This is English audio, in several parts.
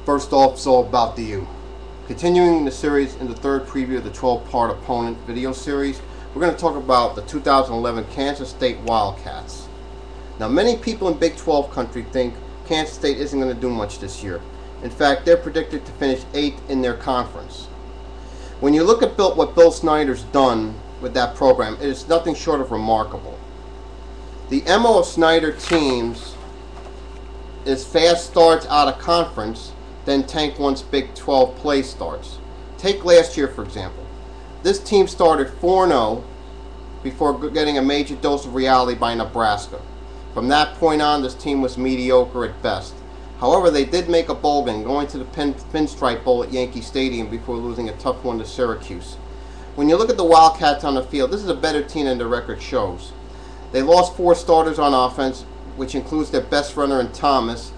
First off, it's all about the U. Continuing the series in the third preview of the 12-part opponent video series, we're going to talk about the 2011 Kansas State Wildcats. Now, many people in Big 12 country think Kansas State isn't going to do much this year. In fact, they're predicted to finish 8th in their conference. When you look at what Bill Snyder's done with that program, it is nothing short of remarkable. The MO of Snyder teams is fast starts out of conference, then tank once Big 12 play starts. Take last year, for example. This team started 4-0 before getting a major dose of reality by Nebraska. From that point on, this team was mediocre at best. However, they did make a bowl game, going to the Pinstripe Bowl at Yankee Stadium before losing a tough one to Syracuse. When you look at the Wildcats on the field, this is a better team than the record shows. They lost 4 starters on offense, which includes their best runner in Thomas,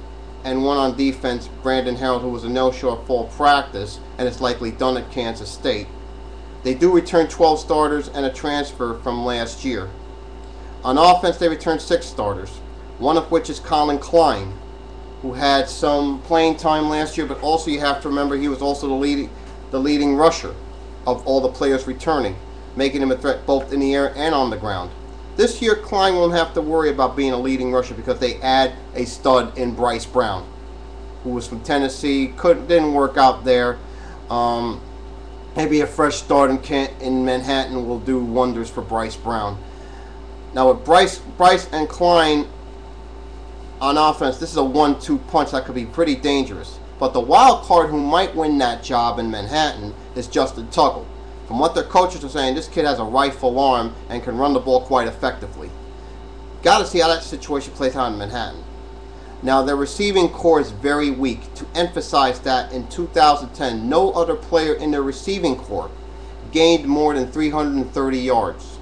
and one on defense, Brandon Harold, who was a no-show at fall practice and is likely done at Kansas State. They do return 12 starters and a transfer from last year. On offense, they returned 6 starters, one of which is Colin Klein, who had some playing time last year, but also you have to remember he was also the leading rusher of all the players returning, making him a threat both in the air and on the ground. This year, Klein won't have to worry about being a leading rusher because they add a stud in Bryce Brown, who was from Tennessee. Didn't work out there. Maybe a fresh start in Manhattan will do wonders for Bryce Brown. Now with Bryce and Klein on offense, this is a 1-2 punch that could be pretty dangerous. But the wild card who might win that job in Manhattan is Justin Tuggle. From what their coaches are saying, this kid has a rifle arm and can run the ball quite effectively. Got to see how that situation plays out in Manhattan. Now, their receiving core is very weak. To emphasize that, in 2010, no other player in their receiving core gained more than 330 yards.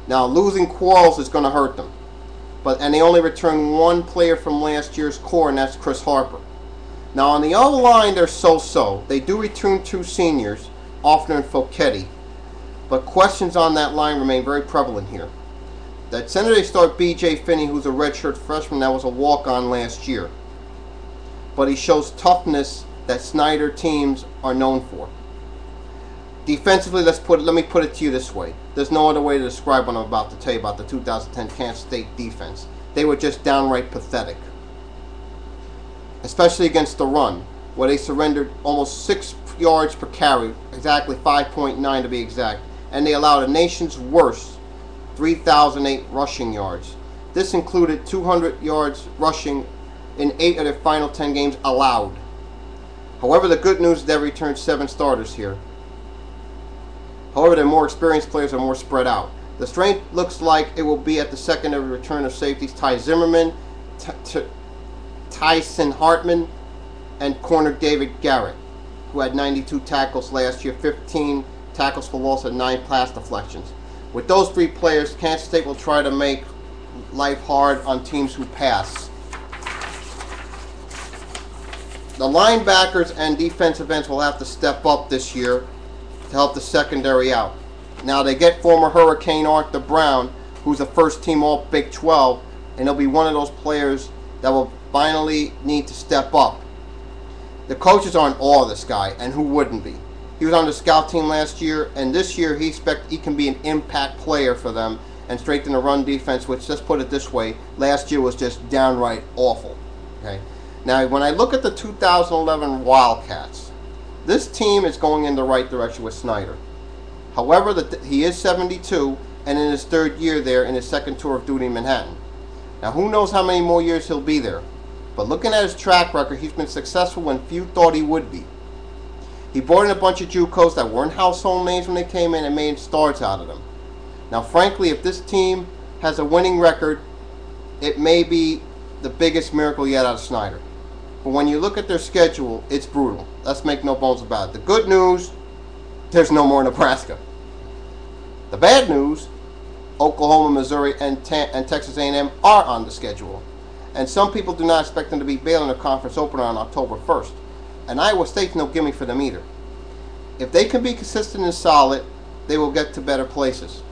Now, losing Quarles is going to hurt them. And they only returned 1 player from last year's core, and that's Chris Harper. Now, on the other line, they're so-so. They do return 2 seniors, Offner and Fochetti, but questions on that line remain very prevalent here. That center they start B.J. Finney, who's a redshirt freshman that was a walk-on last year, but he shows toughness that Snyder teams are known for. Defensively, let me put it to you this way. There's no other way to describe what I'm about to tell you about the 2010 Kansas State defense. They were just downright pathetic, especially against the run, where they surrendered almost 6 yards per carry, exactly 5.9 to be exact, and they allowed a nation's worst 3,008 rushing yards. This included 200 yards rushing in 8 of their final 10 games allowed. However, the good news is they returned 7 starters here. However, their more experienced players are more spread out. The strength looks like it will be at the secondary return of safeties Ty Zimmerman, Tyson Hartman, and corner David Garrett, who had 92 tackles last year, 15 tackles for loss, and 9 pass deflections. With those 3 players, Kansas State will try to make life hard on teams who pass. The linebackers and defensive ends will have to step up this year to help the secondary out. Now, they get former Hurricane Arthur Brown, who's a first-team All-Big 12, and he'll be one of those players that will finally need to step up. The coaches are in awe of this guy, and who wouldn't be? He was on the scout team last year, and this year he can be an impact player for them and strengthen the run defense, which, let's put it this way, last year was just downright awful. Okay. Now, when I look at the 2011 Wildcats, this team is going in the right direction with Snyder. However, he is 72 and in his 3rd year there in his 2nd tour of duty in Manhattan. Now, who knows how many more years he'll be there. But looking at his track record, he's been successful when few thought he would be. He brought in a bunch of JUCOs that weren't household names when they came in and made stars out of them. Now, frankly, if this team has a winning record, it may be the biggest miracle yet out of Snyder. But when you look at their schedule, it's brutal. Let's make no bones about it. The good news, there's no more Nebraska. The bad news, Oklahoma, Missouri, and Texas A&M are on the schedule. And some people do not expect them to beat Baylor in the conference opener on October 1st. And Iowa State's no gimme for them either. If they can be consistent and solid, they will get to better places.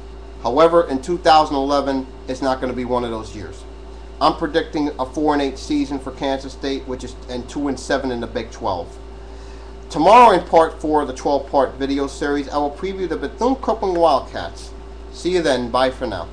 However, in 2011, it's not going to be one of those years. I'm predicting a 4-8 season for Kansas State, which is and 2-7 in the Big 12. Tomorrow in part 4 of the 12-part video series, I will preview the Bethune-Cookman Wildcats. See you then. Bye for now.